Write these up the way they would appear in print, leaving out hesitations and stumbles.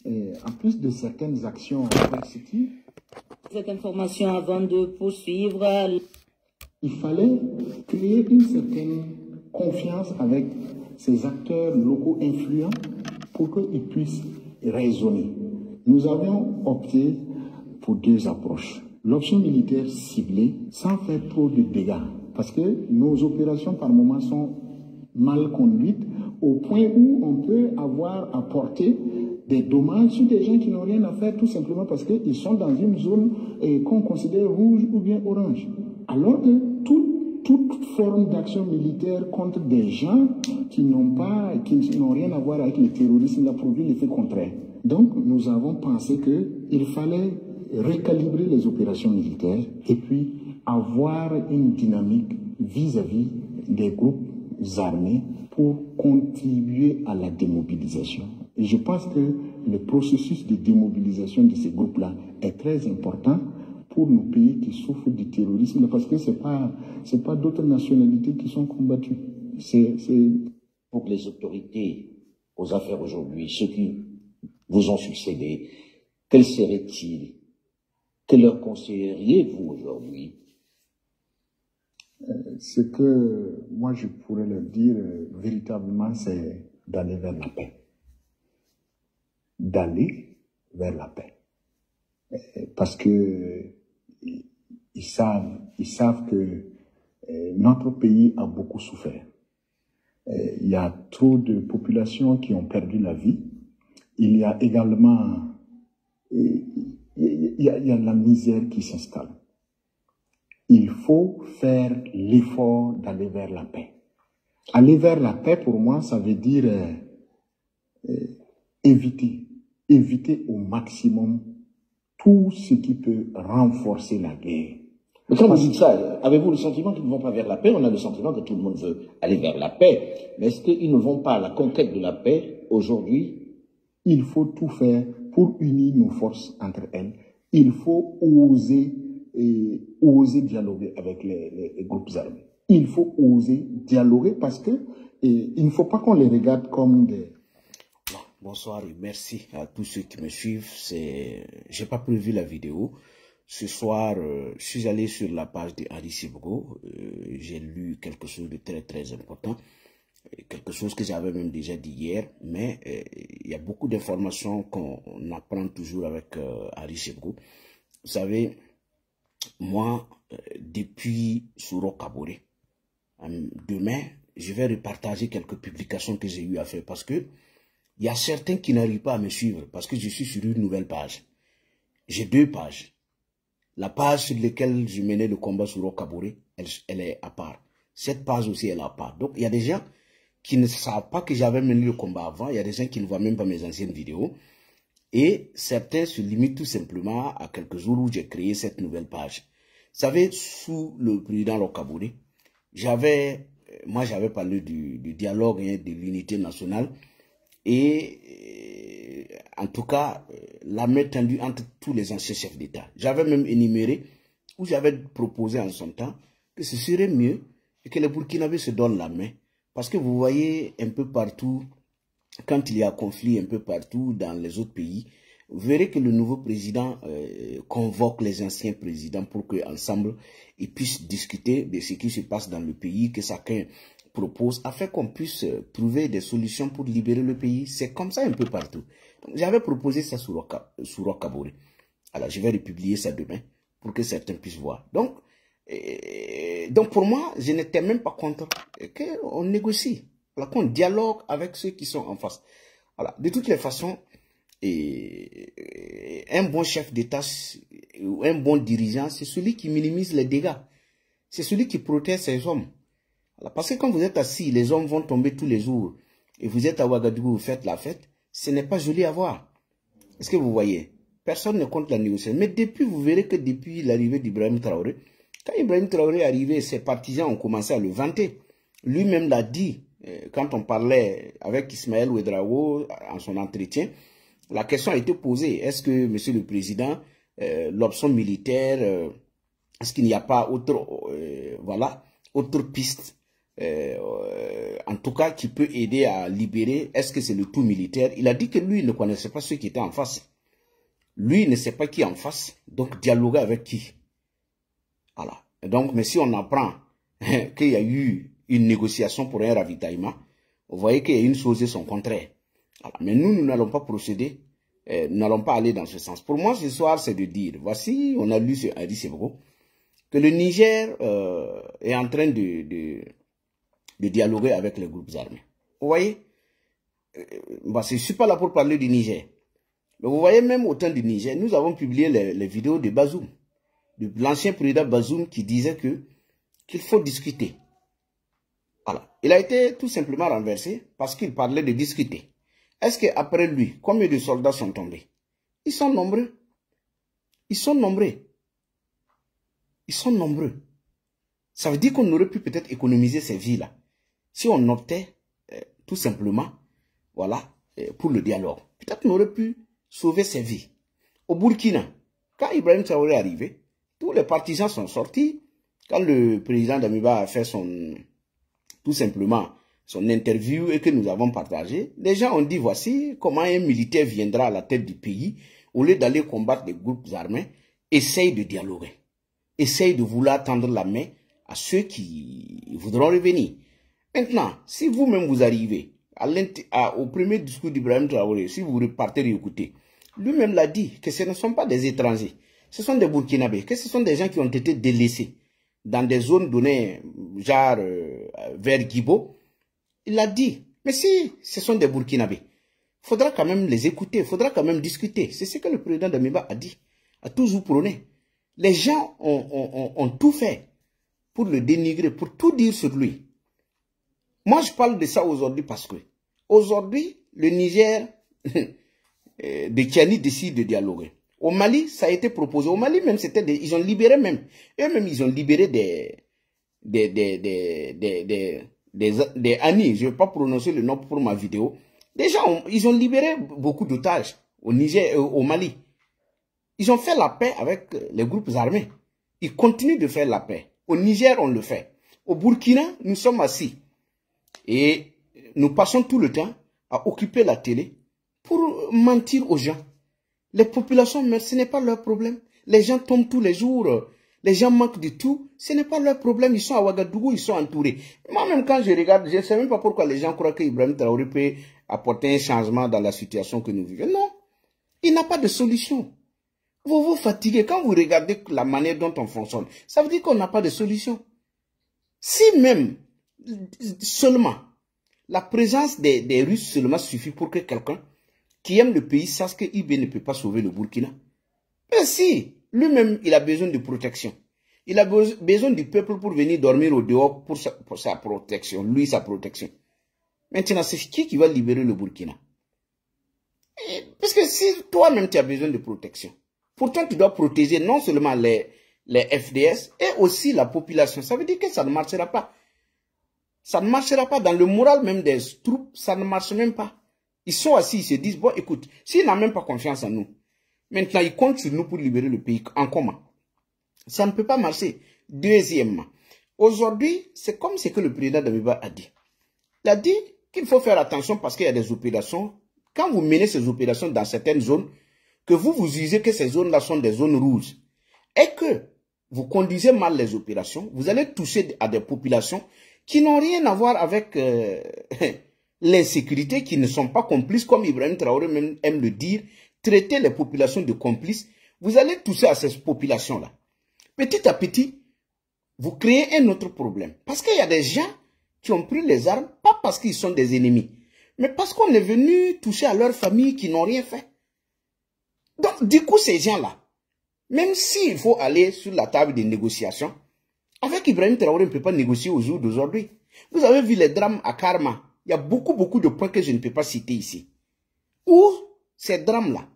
en plus de certaines actions coercitives, cette information avant de poursuivre. Il fallait créer une certaine confiance avec ces acteurs locaux influents pour qu'ils puissent raisonner. Nous avions opté pour deux approches. L'option militaire ciblée sans faire trop de dégâts, parce que nos opérations par moments sont mal conduites au point où on peut avoir à porter des dommages sur des gens qui n'ont rien à faire tout simplement parce qu'ils sont dans une zone qu'on considère rouge ou bien orange. Alors que toute forme d'action militaire contre des gens qui n'ont rien à voir avec le terrorisme a produit l'effet contraire. Donc nous avons pensé qu'il fallait recalibrer les opérations militaires et puis avoir une dynamique vis-à-vis des groupes armés pour contribuer à la démobilisation. Et je pense que le processus de démobilisation de ces groupes-là est très important pour nos pays qui souffrent du terrorisme, parce que c'est pas d'autres nationalités qui sont combattues. Pour les autorités aux affaires aujourd'hui, ceux qui vous ont succédé, quel serait-il? Que leur conseilleriez-vous aujourd'hui? Ce que moi je pourrais leur dire véritablement, c'est d'aller vers la paix. D'aller vers la paix. Parce que ils savent que notre pays a beaucoup souffert. Il y a trop de populations qui ont perdu la vie. Il y a également il y a la misère qui s'installe. Il faut faire l'effort d'aller vers la paix. Aller vers la paix, pour moi, ça veut dire éviter au maximum tout ce qui peut renforcer la guerre. Mais quand vous dites ça, avez-vous le sentiment qu'ils ne vont pas vers la paix? On a le sentiment que tout le monde veut aller vers la paix. Mais est-ce qu'ils ne vont pas à la conquête de la paix aujourd'hui? Il faut tout faire pour unir nos forces entre elles. Il faut oser dialoguer avec les groupes armés. Il faut oser dialoguer parce que il ne faut pas qu'on les regarde comme des... Bonsoir et merci à tous ceux qui me suivent. J'ai pas prévu la vidéo. Ce soir, je suis allé sur la page de Henri Sibgo. J'ai lu quelque chose de très très important. Quelque chose que j'avais même déjà dit hier. Mais il y a beaucoup d'informations qu'on apprend toujours avec Henri Sibgo. Vous savez, moi, depuis Souro Kaboré, demain, je vais repartager quelques publications que j'ai eu à faire parce que il y a certains qui n'arrivent pas à me suivre parce que je suis sur une nouvelle page. J'ai deux pages. La page sur laquelle je menais le combat sur Kaboré, elle est à part. Cette page aussi, elle est à part. Donc, il y a des gens qui ne savent pas que j'avais mené le combat avant. Il y a des gens qui ne voient même pas mes anciennes vidéos. Et certains se limitent tout simplement à quelques jours où j'ai créé cette nouvelle page. Vous savez, sous le président Lokaboré, moi j'avais parlé du dialogue et de l'unité nationale. Et en tout cas, la main tendue entre tous les anciens chefs d'État. J'avais même énuméré, ou j'avais proposé en son temps, que ce serait mieux que les Burkinabés se donnent la main. Parce que vous voyez un peu partout, quand il y a conflit un peu partout dans les autres pays, vous verrez que le nouveau président convoque les anciens présidents pour qu'ensemble, ils puissent discuter de ce qui se passe dans le pays, que chacun propose, afin qu'on puisse trouver des solutions pour libérer le pays. C'est comme ça un peu partout. J'avais proposé ça sur Kaboré. Alors, je vais republier ça demain pour que certains puissent voir. Donc pour moi, je n'étais même pas contre qu'on négocie, qu'on dialogue avec ceux qui sont en face. Voilà. De toutes les façons, un bon chef d'État ou un bon dirigeant, c'est celui qui minimise les dégâts. C'est celui qui protège ses hommes. Alors, parce que quand vous êtes assis, les hommes vont tomber tous les jours. Et vous êtes à Ouagadougou, vous faites la fête. Ce n'est pas joli à voir. Est-ce que vous voyez? Personne ne compte la négociation. Mais vous verrez que depuis l'arrivée d'Ibrahim Traoré, quand Ibrahim Traoré est arrivé, ses partisans ont commencé à le vanter. Lui-même l'a dit, quand on parlait avec Ismaël Ouedraogo en son entretien, la question a été posée. Est-ce que, monsieur le président, l'option militaire, est-ce qu'il n'y a pas autre piste en tout cas qui peut aider à libérer, est-ce que c'est le tout militaire? Il a dit que lui, il ne connaissait pas ceux qui étaient en face. Lui, il ne sait pas qui est en face, donc dialoguer avec qui? Voilà. Et donc, mais si on apprend qu'il y a eu une négociation pour un ravitaillement, vous voyez qu'il y a une chose et son contraire. Voilà. Mais nous n'allons pas procéder, nous n'allons pas aller dans ce sens. Pour moi, ce soir, c'est de dire, voici, on a lu sur Hadi Sebego, que le Niger est en train de dialoguer avec les groupes armés. Vous voyez, je ne suis pas là pour parler du Niger. Mais vous voyez, même au temps du Niger, nous avons publié les vidéos de Bazoum, de l'ancien président Bazoum qui disait qu'il faut discuter. Voilà. Il a été tout simplement renversé parce qu'il parlait de discuter. Est-ce qu'après lui, combien de soldats sont tombés? Ils sont nombreux. Ils sont nombreux. Ils sont nombreux. Ça veut dire qu'on aurait pu peut-être économiser ces vies-là si on optait tout simplement, voilà, pour le dialogue. Peut-être qu'on aurait pu sauver ces vies. Au Burkina, quand Ibrahim Traoré est arrivé, tous les partisans sont sortis. Quand le président Damiba a fait tout simplement son interview et que nous avons partagé, les gens ont dit voici comment un militaire viendra à la tête du pays, au lieu d'aller combattre les groupes armés, essaye de dialoguer. Essaye de vouloir tendre la main à ceux qui voudront revenir. Maintenant, si vous-même vous arrivez au premier discours d'Ibrahim Traoré, si vous repartez réécouter, lui-même l'a dit que ce ne sont pas des étrangers, ce sont des Burkinabés, que ce sont des gens qui ont été délaissés dans des zones données, genre vers Guibo. Il a dit, mais si ce sont des Burkinabés, il faudra quand même les écouter, il faudra quand même discuter. C'est ce que le président Damiba a dit, a toujours prôné. Les gens ont tout fait pour le dénigrer, pour tout dire sur lui. Moi, je parle de ça aujourd'hui parce que aujourd'hui, le Niger de Tiani décide de dialoguer. Au Mali, ça a été proposé. Au Mali, même, ils ont libéré même. Eux-mêmes, ils ont libéré des Anis. Je ne vais pas prononcer le nom pour ma vidéo. Des gens, ils ont libéré beaucoup d'otages au Niger, au Mali. Ils ont fait la paix avec les groupes armés. Ils continuent de faire la paix. Au Niger, on le fait. Au Burkina, nous sommes assis. Et nous passons tout le temps à occuper la télé pour mentir aux gens. Les populations meurent, ce n'est pas leur problème. Les gens tombent tous les jours. Les gens manquent de tout. Ce n'est pas leur problème. Ils sont à Ouagadougou, ils sont entourés. Moi-même, quand je regarde, je ne sais même pas pourquoi les gens croient qu'Ibrahim Traoré peut apporter un changement dans la situation que nous vivons. Non, il n'a pas de solution. Vous vous fatiguez. Quand vous regardez la manière dont on fonctionne, ça veut dire qu'on n'a pas de solution. Si même, seulement, la présence des Russes seulement suffit pour que quelqu'un qui aime le pays sache que IB ne peut pas sauver le Burkina. Mais si, lui-même, il a besoin de protection. Il a besoin du peuple pour venir dormir au dehors pour sa protection. Lui, sa protection. Maintenant, c'est qui va libérer le Burkina? Parce que si toi-même, tu as besoin de protection, pourtant, tu dois protéger non seulement les FDS et aussi la population. Ça veut dire que ça ne marchera pas. Ça ne marchera pas. Dans le moral même des troupes, ça ne marche même pas. Ils sont assis, ils se disent, bon, écoute, s'ils n'ont même pas confiance en nous, maintenant, ils comptent sur nous pour libérer le pays. En comment? Ça ne peut pas marcher. Deuxièmement, aujourd'hui, c'est comme ce que le président Damiba a dit. Il a dit qu'il faut faire attention parce qu'il y a des opérations. Quand vous menez ces opérations dans certaines zones, que vous usez que ces zones-là sont des zones rouges, et que vous conduisez mal les opérations, vous allez toucher à des populations qui n'ont rien à voir avec l'insécurité, qui ne sont pas complices, comme Ibrahim Traoré même aime le dire, traiter les populations de complices, vous allez toucher à ces populations-là. Petit à petit, vous créez un autre problème. Parce qu'il y a des gens qui ont pris les armes, pas parce qu'ils sont des ennemis, mais parce qu'on est venu toucher à leurs familles qui n'ont rien fait. Donc, du coup, ces gens-là, même s'il faut aller sur la table des négociations, avec Ibrahim Traoré, on ne peut pas négocier au jour d'aujourd'hui. Vous avez vu les drames à Karma. Il y a beaucoup de points que je ne peux pas citer ici. Où ces drames-là,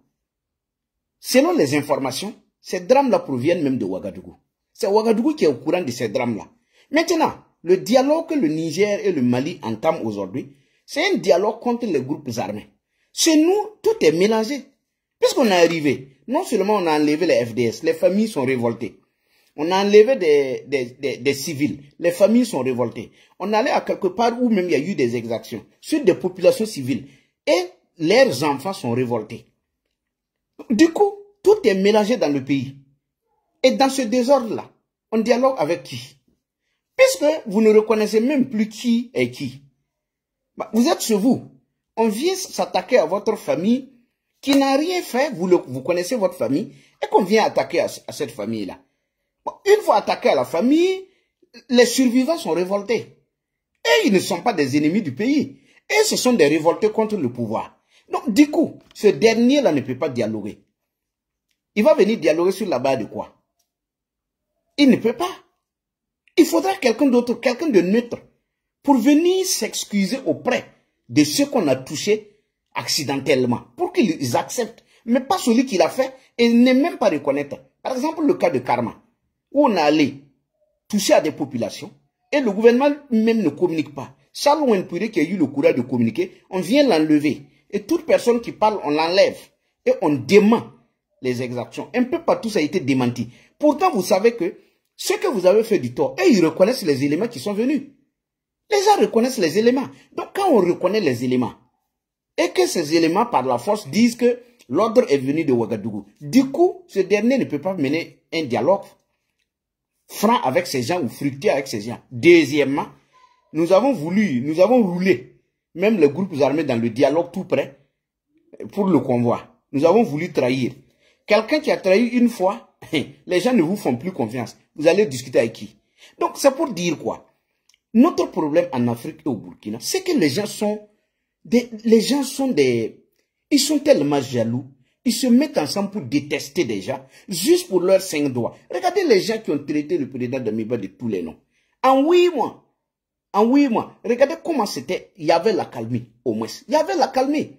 selon les informations, ces drames-là proviennent même de Ouagadougou. C'est Ouagadougou qui est au courant de ces drames-là. Maintenant, le dialogue que le Niger et le Mali entament aujourd'hui, c'est un dialogue contre les groupes armés. Chez nous, tout est mélangé. Puisqu'on est arrivé, non seulement on a enlevé les FDS, les familles sont révoltées. On a enlevé des civils. Les familles sont révoltées. On allait à quelque part où même il y a eu des exactions sur des populations civiles. Et leurs enfants sont révoltés. Du coup, tout est mélangé dans le pays. Et dans ce désordre-là, on dialogue avec qui? Puisque vous ne reconnaissez même plus qui est qui. Vous êtes chez vous. On vient s'attaquer à votre famille qui n'a rien fait. Vous connaissez votre famille. Et qu'on vient attaquer à cette famille-là. Une fois attaqué à la famille, les survivants sont révoltés. Et ils ne sont pas des ennemis du pays. Et ce sont des révoltés contre le pouvoir. Donc, du coup, ce dernier-là ne peut pas dialoguer. Il va venir dialoguer sur la base de quoi? Il ne peut pas. Il faudra quelqu'un d'autre, quelqu'un de neutre, pour venir s'excuser auprès de ceux qu'on a touchés accidentellement, pour qu'ils acceptent. Mais pas celui qui l'a fait et n'est même pas reconnaître. Par exemple, le cas de Karma, où on a allé toucher à des populations et le gouvernement même ne communique pas. Charles Wenpuré qui a eu le courage de communiquer, on vient l'enlever. Et toute personne qui parle, on l'enlève. Et on dément les exactions. Un peu partout, ça a été démenti. Pourtant, vous savez que ce que vous avez fait du tort, et ils reconnaissent les éléments qui sont venus. Les gens reconnaissent les éléments. Donc, quand on reconnaît les éléments, et que ces éléments, par la force, disent que l'ordre est venu de Ouagadougou, du coup, ce dernier ne peut pas mener un dialogue franc avec ces gens ou fructueux avec ces gens. Deuxièmement, nous avons roulé même les groupes armés dans le dialogue tout près pour le convoi. Nous avons voulu trahir. Quelqu'un qui a trahi une fois, les gens ne vous font plus confiance. Vous allez discuter avec qui? Donc, c'est pour dire quoi? Notre problème en Afrique et au Burkina, c'est que les gens sont ils sont tellement jaloux. Ils se mettent ensemble pour détester des gens, juste pour leurs 5 doigts. Regardez les gens qui ont traité le président Damiba de tous les noms. En 8 mois, regardez comment c'était. Il y avait la calmie, au moins. Il y avait la calmie.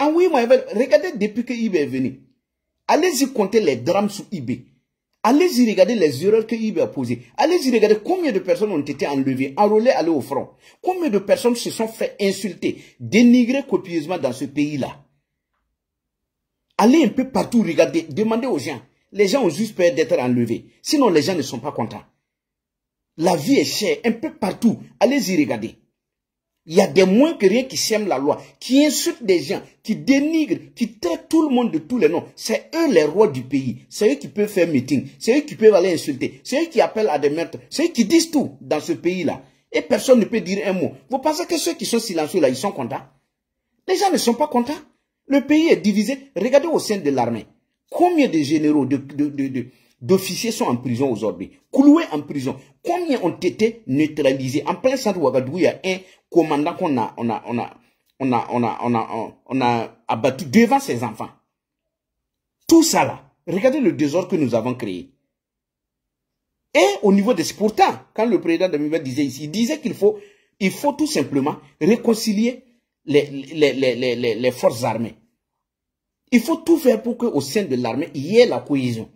En 8 mois, regardez depuis que Ibé est venu. Allez-y compter les drames sur Ibé. Allez-y regarder les erreurs que Ibé a posées. Allez-y regarder combien de personnes ont été enlevées, enrôlées, allées au front. Combien de personnes se sont fait insulter, dénigrer copieusement dans ce pays-là. Allez un peu partout, regardez, demandez aux gens. Les gens ont juste peur d'être enlevés. Sinon, les gens ne sont pas contents. La vie est chère, un peu partout. Allez-y regarder. Il y a des moins que rien qui sèment la loi, qui insultent des gens, qui dénigrent, qui traitent tout le monde de tous les noms. C'est eux les rois du pays. C'est eux qui peuvent faire meeting. C'est eux qui peuvent aller insulter. C'est eux qui appellent à des meurtres. C'est eux qui disent tout dans ce pays-là. Et personne ne peut dire un mot. Vous pensez que ceux qui sont silencieux là, ils sont contents? Les gens ne sont pas contents. Le pays est divisé. Regardez au sein de l'armée. Combien de généraux, d'officiers sont en prison aujourd'hui? Cloués en prison. Combien ont été neutralisés? En plein centre Ouagadougou, il y a un commandant qu'on a abattu devant ses enfants. Tout ça là. Regardez le désordre que nous avons créé. Et au niveau des... Pourtant, quand le président de Damiba disait ici, il disait qu'il faut tout simplement réconcilier les forces armées. Il faut tout faire pour qu'au sein de l'armée, il y ait la cohésion.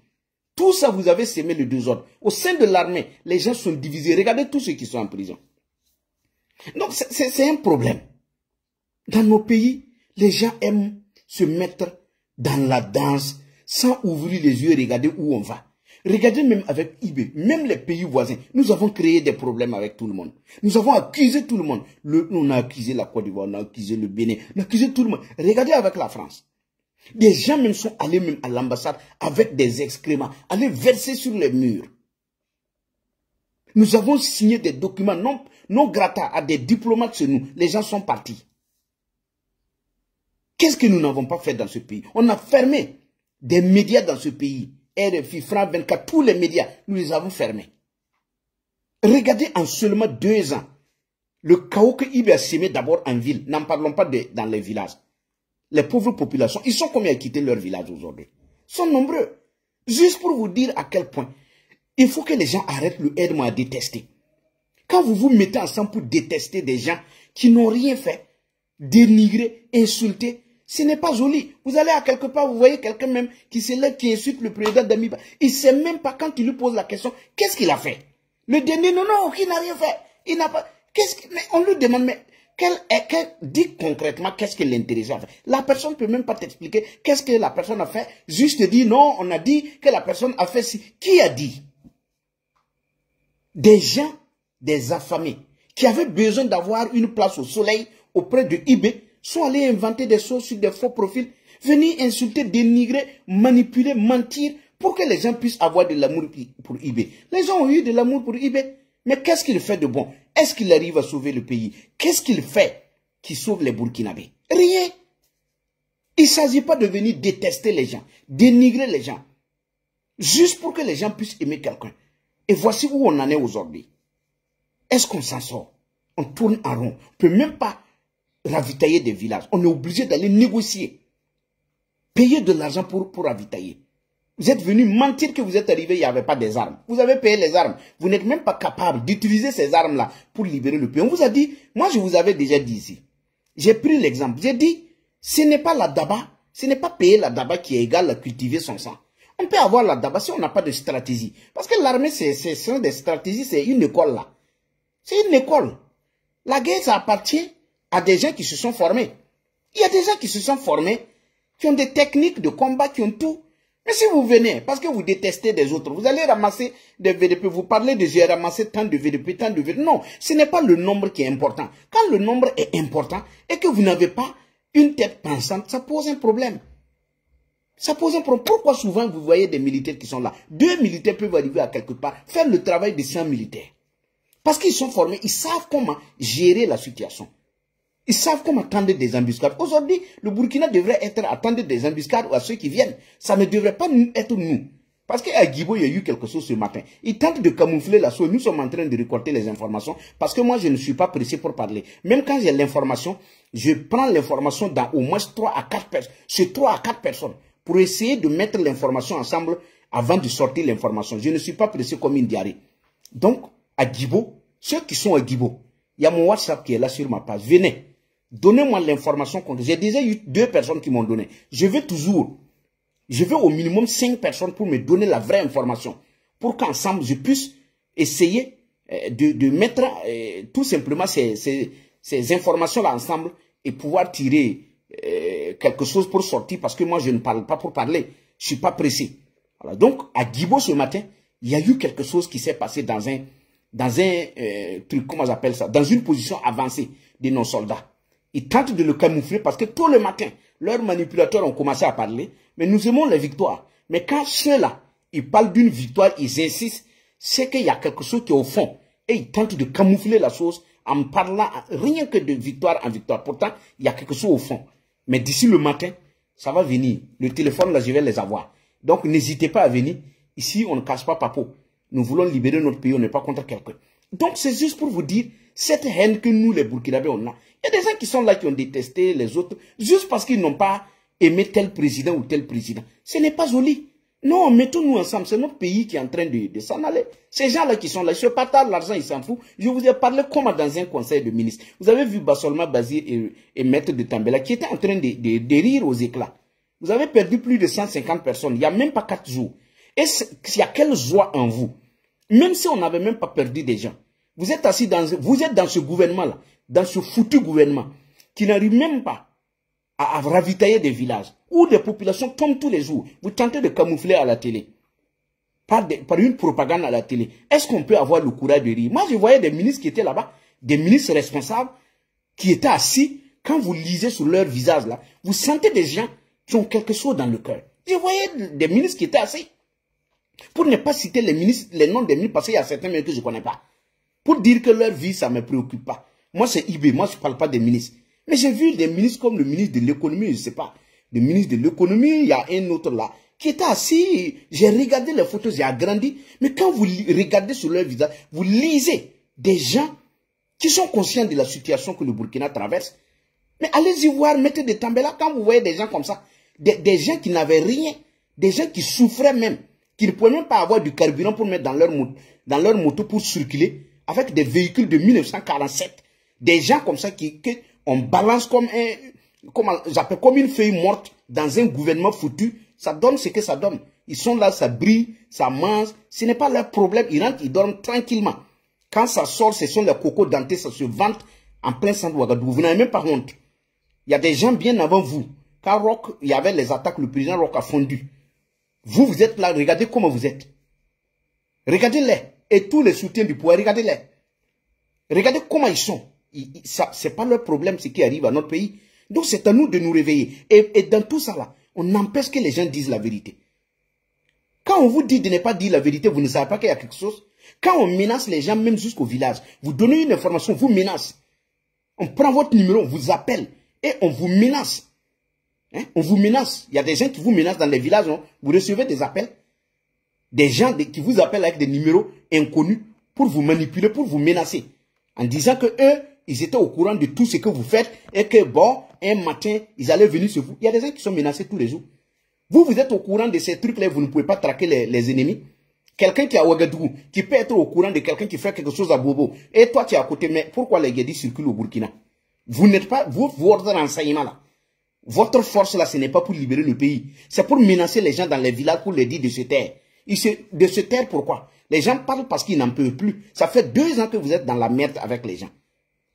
Tout ça, vous avez sémé le désordre. Au sein de l'armée, les gens sont divisés. Regardez tous ceux qui sont en prison. Donc, c'est un problème. Dans nos pays, les gens aiment se mettre dans la danse sans ouvrir les yeux et regarder où on va. Regardez même avec Ibé, même les pays voisins, nous avons créé des problèmes avec tout le monde. Nous avons accusé tout le monde. On a accusé la Côte d'Ivoire, on a accusé le Bénin, on a accusé tout le monde. Regardez avec la France. Des gens même sont allés même à l'ambassade avec des excréments, aller verser sur les murs. Nous avons signé des documents non grata à des diplomates chez nous. Les gens sont partis. Qu'est-ce que nous n'avons pas fait dans ce pays? On a fermé des médias dans ce pays. RFI, France 24, tous les médias, nous les avons fermés. Regardez en seulement 2 ans, le chaos que Ibé a sémé d'abord en ville. N'en parlons pas dans les villages. Les pauvres populations, ils sont combien à quitter leur village aujourd'hui? Ils sont nombreux. Juste pour vous dire à quel point, il faut que les gens arrêtent le aide-moi à détester. Quand vous vous mettez ensemble pour détester des gens qui n'ont rien fait, dénigrer, insulter, ce n'est pas joli. Vous allez à quelque part, vous voyez quelqu'un même qui se lève, qui insulte le président Damiba. Il ne sait même pas quand il lui pose la question, qu'est-ce qu'il a fait? Le dernier, non, il n'a rien fait. Il n'a pas... Mais on lui demande, mais dit concrètement qu'est-ce que l'intéressé a fait. La personne ne peut même pas t'expliquer qu'est-ce que la personne a fait. Juste dire non, on a dit que la personne a fait ci. Qui a dit? des gens, des affamés, qui avaient besoin d'avoir une place au soleil auprès de eBay, sont allés inventer des choses sur des faux profils, venir insulter, dénigrer, manipuler, mentir, pour que les gens puissent avoir de l'amour pour eBay. Les gens ont eu de l'amour pour eBay. Mais qu'est-ce qu'il fait de bon? Est-ce qu'il arrive à sauver le pays? Qu'est-ce qu'il fait qui sauve les Burkinabés? Rien. Il ne s'agit pas de venir détester les gens, dénigrer les gens, juste pour que les gens puissent aimer quelqu'un. Et voici où on en est aujourd'hui. Est-ce qu'on s'en sort? On tourne en rond. On ne peut même pas ravitailler des villages. On est obligé d'aller négocier. Payer de l'argent pour ravitailler. Vous êtes venu mentir que vous êtes arrivé, il n'y avait pas des armes. Vous avez payé les armes. Vous n'êtes même pas capable d'utiliser ces armes-là pour libérer le pays. On vous a dit, moi je vous avais déjà dit ici. J'ai pris l'exemple. J'ai dit, ce n'est pas la daba, ce n'est pas payer la daba qui est égal à cultiver son sang. On peut avoir la daba si on n'a pas de stratégie. Parce que l'armée, ce sont des stratégies, c'est une école là. C'est une école. La guerre, ça appartient à des gens qui se sont formés. Il y a des gens qui se sont formés, qui ont des techniques de combat, qui ont tout. Mais si vous venez, parce que vous détestez des autres, vous allez ramasser des VDP, vous parlez de j'ai ramassé tant de VDP, tant de VDP. Non, ce n'est pas le nombre qui est important. Quand le nombre est important et que vous n'avez pas une tête pensante, ça pose un problème. Ça pose un problème. Pourquoi souvent vous voyez des militaires qui sont là? 2 militaires peuvent arriver à quelque part, faire le travail de 100 militaires. Parce qu'ils sont formés, ils savent comment gérer la situation. Ils savent comment tendre des embuscades. Aujourd'hui, le Burkina devrait être à tendre des embuscades à ceux qui viennent. Ça ne devrait pas être nous. Parce qu'à Guibo, il y a eu quelque chose ce matin. Ils tentent de camoufler la chose. Nous sommes en train de récolter les informations. Parce que moi, je ne suis pas pressé pour parler. Même quand j'ai l'information, je prends l'information dans au moins 3 à 4 personnes. C'est 3 à 4 personnes. Pour essayer de mettre l'information ensemble avant de sortir l'information. Je ne suis pas pressé comme une diarrhée. Donc, à Guibo, ceux qui sont à Guibo, il y a mon WhatsApp qui est là sur ma page. Venez. Donnez-moi l'information. J'ai déjà eu 2 personnes qui m'ont donné. Je veux au minimum 5 personnes pour me donner la vraie information. Pour qu'ensemble, je puisse essayer de mettre tout simplement ces informations-là ensemble et pouvoir tirer quelque chose pour sortir. Parce que moi, je ne parle pas pour parler. Je ne suis pas pressé. Voilà. Donc, à Guibo ce matin, il y a eu quelque chose qui s'est passé dans un truc, comment j'appelle ça, dans une position avancée de nos soldats. Ils tentent de le camoufler parce que tout le matin, leurs manipulateurs ont commencé à parler. Mais nous aimons les victoires. Mais quand ceux-là, ils parlent d'une victoire, ils insistent, c'est qu'il y a quelque chose qui est au fond. Et ils tentent de camoufler la chose en parlant rien que de victoire en victoire. Pourtant, il y a quelque chose au fond. Mais d'ici le matin, ça va venir. Le téléphone, là, je vais les avoir. Donc, n'hésitez pas à venir. Ici, on ne cache pas Papo. Nous voulons libérer notre pays, on n'est pas contre quelqu'un. Donc, c'est juste pour vous dire, cette haine que nous, les Burkinabés, on a. Il y a des gens qui sont là, qui ont détesté les autres, juste parce qu'ils n'ont pas aimé tel président ou tel président. Ce n'est pas joli. Non, mettons-nous ensemble. C'est notre pays qui est en train de s'en aller. Ces gens-là qui sont là, je partage l'argent, ils s'en foutent. Je vous ai parlé comme dans un conseil de ministres. Vous avez vu Bassolma Bazir et Maître de Tambela qui étaient en train de rire aux éclats. Vous avez perdu plus de 150 personnes. Il n'y a même pas 4 jours. Et il y a quelle joie en vous. Même si on n'avait même pas perdu des gens. Vous êtes assis vous êtes dans ce gouvernement-là, dans ce foutu gouvernement, qui n'arrive même pas à ravitailler des villages, où des populations tombent tous les jours. Vous tentez de camoufler à la télé, par une propagande à la télé. Est-ce qu'on peut avoir le courage de rire? Moi, je voyais des ministres qui étaient là-bas, des ministres responsables, qui étaient assis. Quand vous lisez sur leur visage, là, vous sentez des gens qui ont quelque chose dans le cœur. Je voyais des ministres qui étaient assis. Pour ne pas citer les noms des ministres, parce qu'il y a certains ministres que je ne connais pas. Pour dire que leur vie, ça ne me préoccupe pas. Moi, c'est IB, moi, je ne parle pas des ministres. Mais j'ai vu des ministres comme le ministre de l'économie, je ne sais pas. Le ministre de l'économie, il y a un autre là, qui était assis. J'ai regardé les photos, j'ai agrandi. Mais quand vous regardez sur leur visage, vous lisez des gens qui sont conscients de la situation que le Burkina traverse. Mais allez-y voir, mettez des Tambela, quand vous voyez des gens comme ça, des gens qui n'avaient rien, des gens qui souffraient même, qui ne pouvaient même pas avoir du carburant pour mettre dans leur moto pour circuler, avec des véhicules de 1947. Des gens comme ça on balance comme comme une feuille morte dans un gouvernement foutu. Ça donne ce que ça donne. Ils sont là, ça brille, ça mange. Ce n'est pas leur problème. Ils rentrent, ils dorment tranquillement. Quand ça sort, ce sont les cocos dentés, ça se vante en plein centre de Ouagadougou. Vous n'avez même pas honte. Il y a des gens bien avant vous. Quand Roch, il y avait les attaques, le président Roch a fondu. Vous êtes là, regardez comment vous êtes. Regardez-les. et tous les soutiens du pouvoir, regardez-les. Regardez comment ils sont. C'est pas leur problème ce qui arrive à notre pays. Donc c'est à nous de nous réveiller. Et dans tout ça là, on empêche que les gens disent la vérité. Quand on vous dit de ne pas dire la vérité, vous ne savez pas qu'il y a quelque chose. Quand on menace les gens, même jusqu'au village, vous donnez une information, vous menace. On prend votre numéro, on vous appelle et on vous menace. Hein? On vous menace. Il y a des gens qui vous menacent dans les villages. Non? Vous recevez des appels. Des gens qui vous appellent avec des numéros inconnus pour vous manipuler, pour vous menacer. En disant que eux, ils étaient au courant de tout ce que vous faites et que bon, un matin, ils allaient venir sur vous. Il y a des gens qui sont menacés tous les jours. Vous êtes au courant de ces trucs-là, vous ne pouvez pas traquer les ennemis. Quelqu'un qui est à Ouagadougou, qui peut être au courant de quelqu'un qui fait quelque chose à Bobo. Et toi, tu es à côté. Mais pourquoi les Guédis circulent au Burkina? Vous n'êtes pas, votre renseignement là, votre force là, ce n'est pas pour libérer le pays. C'est pour menacer les gens dans les villages, pour les dire de se taire. De se taire, pourquoi? Les gens parlent parce qu'ils n'en peuvent plus. Ça fait 2 ans que vous êtes dans la merde avec les gens.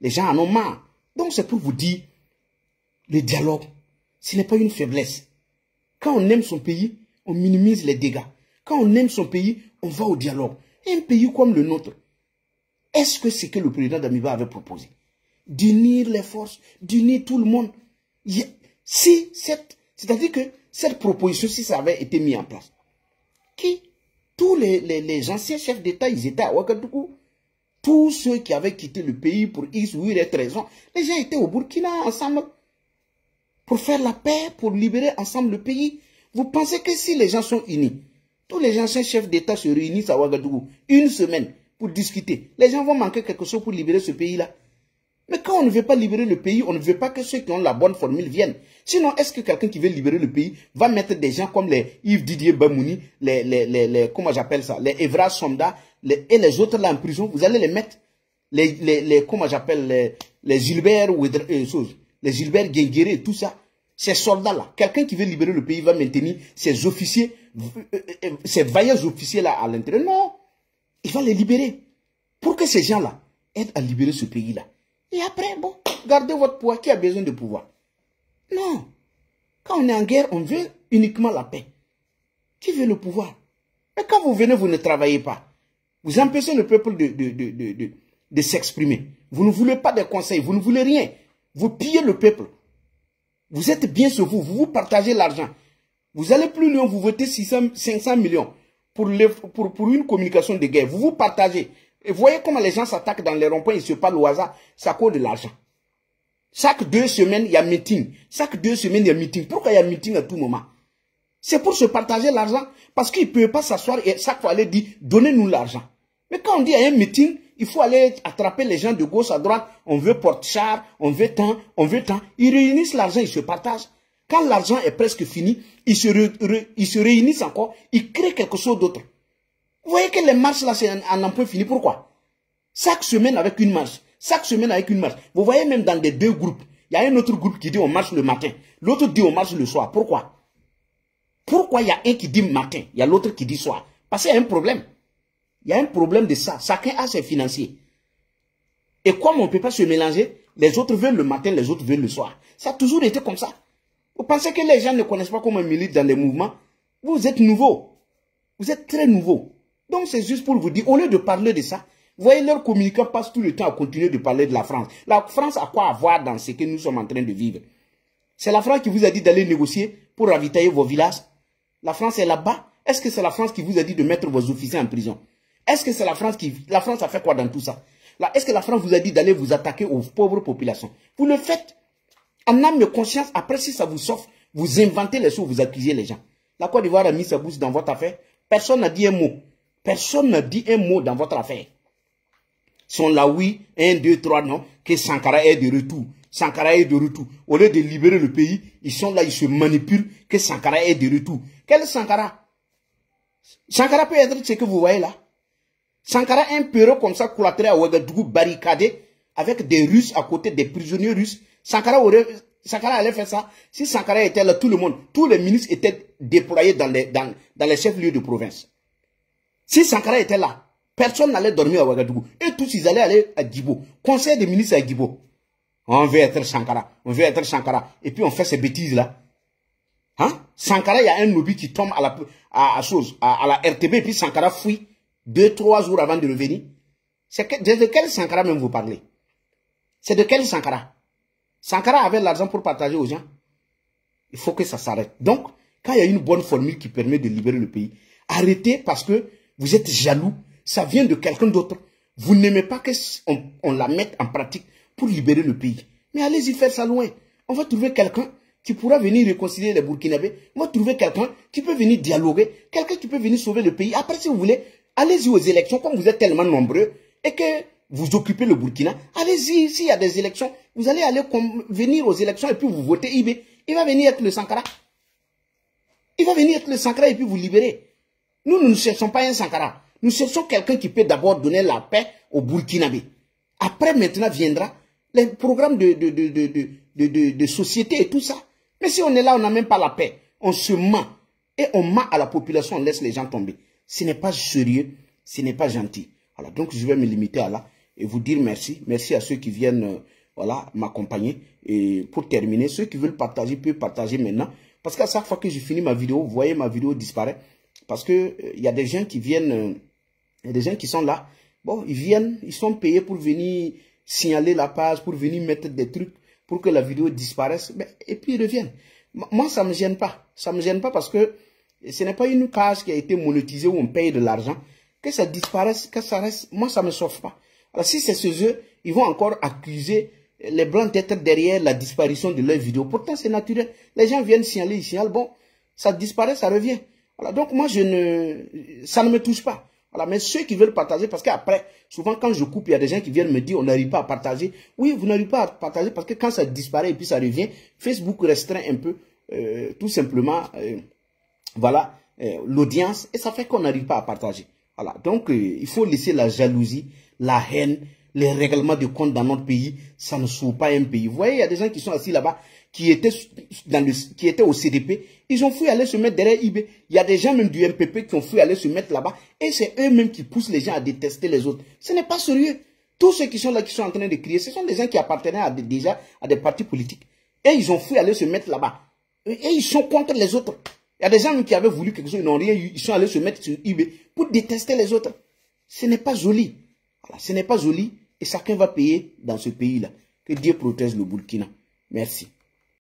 Les gens en ont marre. Donc c'est pour vous dire, le dialogue, ce n'est pas une faiblesse. Quand on aime son pays, on minimise les dégâts. Quand on aime son pays, on va au dialogue. Un pays comme le nôtre, est-ce que c'est que le président Damiba avait proposé? D'unir les forces, d'unir tout le monde. C'est-à-dire que cette proposition, si ça avait été mis en place, tous les anciens chefs d'État, ils étaient à Ouagadougou. Tous ceux qui avaient quitté le pays pour X ou Y raison, les gens étaient au Burkina ensemble pour faire la paix, pour libérer ensemble le pays. Vous pensez que si les gens sont unis, tous les anciens chefs d'État se réunissent à Ouagadougou, 1 semaine pour discuter, les gens vont manquer quelque chose pour libérer ce pays-là? Mais quand on ne veut pas libérer le pays, on ne veut pas que ceux qui ont la bonne formule viennent. Sinon, est-ce que quelqu'un qui veut libérer le pays va mettre des gens comme les Yves Didier Bamouni, comment j'appelle ça, les Evra Sonda, et les autres là en prison, vous allez les mettre, comment j'appelle, les Gilbert les Gilbert Guinguéré, tout ça. Ces soldats-là, quelqu'un qui veut libérer le pays va maintenir ces officiers, ces vaillants officiers-là à l'intérieur. Non, il va les libérer pour que ces gens-là aident à libérer ce pays-là. Et après, bon, gardez votre pouvoir. Qui a besoin de pouvoir? Non. Quand on est en guerre, on veut uniquement la paix. Qui veut le pouvoir? Mais quand vous venez, vous ne travaillez pas. Vous empêchez le peuple de s'exprimer. Vous ne voulez pas des conseils, vous ne voulez rien. Vous pillez le peuple. Vous êtes bien sur vous, vous partagez l'argent. Vous allez plus loin, vous votez 500 millions pour une communication de guerre. Vous partagez. Et voyez comment les gens s'attaquent dans les ronds-points, ils se parlent au hasard, ça coûte de l'argent. Chaque 2 semaines, il y a meeting. Chaque 2 semaines, il y a meeting. Pourquoi il y a meeting à tout moment? C'est pour se partager l'argent. Parce qu'ils ne peuvent pas s'asseoir et chaque fois aller dire, donnez-nous l'argent. Mais quand on dit à un meeting, il faut aller attraper les gens de gauche à droite. On veut porte-char, on veut tant, on veut tant. Ils réunissent l'argent, ils se partagent. Quand l'argent est presque fini, ils se réunissent encore, ils créent quelque chose d'autre. Vous voyez que les marches là, c'est un emploi fini. Pourquoi? Chaque semaine avec une marche. Chaque semaine avec une marche. Vous voyez même dans les 2 groupes, il y a un autre groupe qui dit on marche le matin. L'autre dit on marche le soir. Pourquoi? Pourquoi il y a un qui dit matin, il y a l'autre qui dit soir? Parce qu'il y a un problème. Il y a un problème de ça. Chacun a ses financiers. Et comme on ne peut pas se mélanger, les autres veulent le matin, les autres veulent le soir. Ça a toujours été comme ça. Vous pensez que les gens ne connaissent pas comment on milite dans les mouvements? Vous êtes nouveau. Vous êtes très nouveau. Donc c'est juste pour vous dire, au lieu de parler de ça, vous voyez, leurs communicants passent tout le temps à continuer de parler de la France. La France a quoi à voir dans ce que nous sommes en train de vivre? C'est la France qui vous a dit d'aller négocier pour ravitailler vos villages. La France est là-bas. Est-ce que c'est la France qui vous a dit de mettre vos officiers en prison? Est-ce que c'est la France qui... La France a fait quoi dans tout ça? Est-ce que la France vous a dit d'aller vous attaquer aux pauvres populations? Vous le faites en âme et conscience. Après, si ça vous sauve, vous inventez les choses, vous accusez les gens. La Côte d'Ivoire a mis sa bouche dans votre affaire. Personne n'a dit un mot. Personne n'a dit un mot dans votre affaire. Ils sont là, oui, 1, 2, 3, non, que Sankara est de retour. Sankara est de retour. Au lieu de libérer le pays, ils sont là, ils se manipulent que Sankara est de retour. Quel Sankara? Sankara peut être ce que vous voyez là. Sankara est un peu comme ça, cloîtré à Ouagadougou, barricadé, avec des Russes à côté, des prisonniers russes. Sankara allait faire ça. Si Sankara était là, tout le monde, tous les ministres étaient déployés dans les chefs-lieux de province. Si Sankara était là, personne n'allait dormir à Ouagadougou. Et tous, ils allaient aller à Djibo. Conseil des ministres à Djibo. On veut être Sankara. On veut être Sankara. Et puis on fait ces bêtises-là. Hein? Sankara, il y a un lobby qui tombe à la RTB et puis Sankara fuit. 2-3 jours avant de revenir. De quel Sankara même vous parlez? C'est de quel Sankara? Sankara avait l'argent pour partager aux gens. Il faut que ça s'arrête. Donc, quand il y a une bonne formule qui permet de libérer le pays, arrêtez parce que vous êtes jaloux. Ça vient de quelqu'un d'autre. Vous n'aimez pas qu'on la mette en pratique pour libérer le pays. Mais allez-y faire ça loin. On va trouver quelqu'un qui pourra venir réconcilier les Burkinabés. On va trouver quelqu'un qui peut venir dialoguer. Quelqu'un qui peut venir sauver le pays. Après, si vous voulez, allez-y aux élections. Comme vous êtes tellement nombreux et que vous occupez le Burkina, allez-y. S'il y a des élections, vous allez venir aux élections et puis vous votez IB. Il va venir être le Sankara. Il va venir être le Sankara et puis vous libérer. Nous ne cherchons pas un Sankara. Nous cherchons quelqu'un qui peut d'abord donner la paix au Burkinabé. Après, maintenant, viendra les programmes de société et tout ça. Mais si on est là, on n'a même pas la paix. On se ment. Et on ment à la population, on laisse les gens tomber. Ce n'est pas sérieux, ce n'est pas gentil. Voilà, donc je vais me limiter à là et vous dire merci. Merci à ceux qui viennent voilà, m'accompagner. Et pour terminer, ceux qui veulent partager peuvent partager maintenant. Parce qu'à chaque fois que je finis ma vidéo, vous voyez ma vidéo disparaît. Parce que il y a des gens qui viennent, il y a des gens qui sont là. Bon, ils viennent, ils sont payés pour venir signaler la page, pour venir mettre des trucs, pour que la vidéo disparaisse. Et puis ils reviennent. Moi, ça ne me gêne pas. Ça ne me gêne pas parce que ce n'est pas une page qui a été monétisée où on paye de l'argent. Que ça disparaisse, que ça reste, moi, ça ne me sauve pas. Alors si c'est ce jeu, ils vont encore accuser les Blancs d'être derrière la disparition de leurs vidéos. Pourtant, c'est naturel. Les gens viennent signaler, ils signalent, bon, ça disparaît, ça revient. Voilà, donc moi, ça ne me touche pas. Voilà, mais ceux qui veulent partager, parce qu'après, souvent quand je coupe, il y a des gens qui viennent me dire, on n'arrive pas à partager. Oui, vous n'arrivez pas à partager parce que quand ça disparaît et puis ça revient, Facebook restreint un peu, tout simplement, voilà, l'audience, et ça fait qu'on n'arrive pas à partager. Voilà, donc il faut laisser la jalousie, la haine, les règlements de compte dans notre pays, ça ne sauve pas un pays. Vous voyez, il y a des gens qui sont assis là-bas, qui étaient au CDP, ils ont fui aller se mettre derrière IB. Il y a des gens même du MPP qui ont fui aller se mettre là-bas, et c'est eux-mêmes qui poussent les gens à détester les autres. Ce n'est pas sérieux. Tous ceux qui sont là, qui sont en train de crier, ce sont des gens qui appartenaient déjà à des partis politiques. Et ils ont fui aller se mettre là-bas. Et ils sont contre les autres. Il y a des gens qui avaient voulu quelque chose, ils n'ont rien eu, ils sont allés se mettre sur IB pour détester les autres. Ce n'est pas joli. Voilà, ce n'est pas joli. Et chacun va payer dans ce pays-là. Que Dieu protège le Burkina. Merci.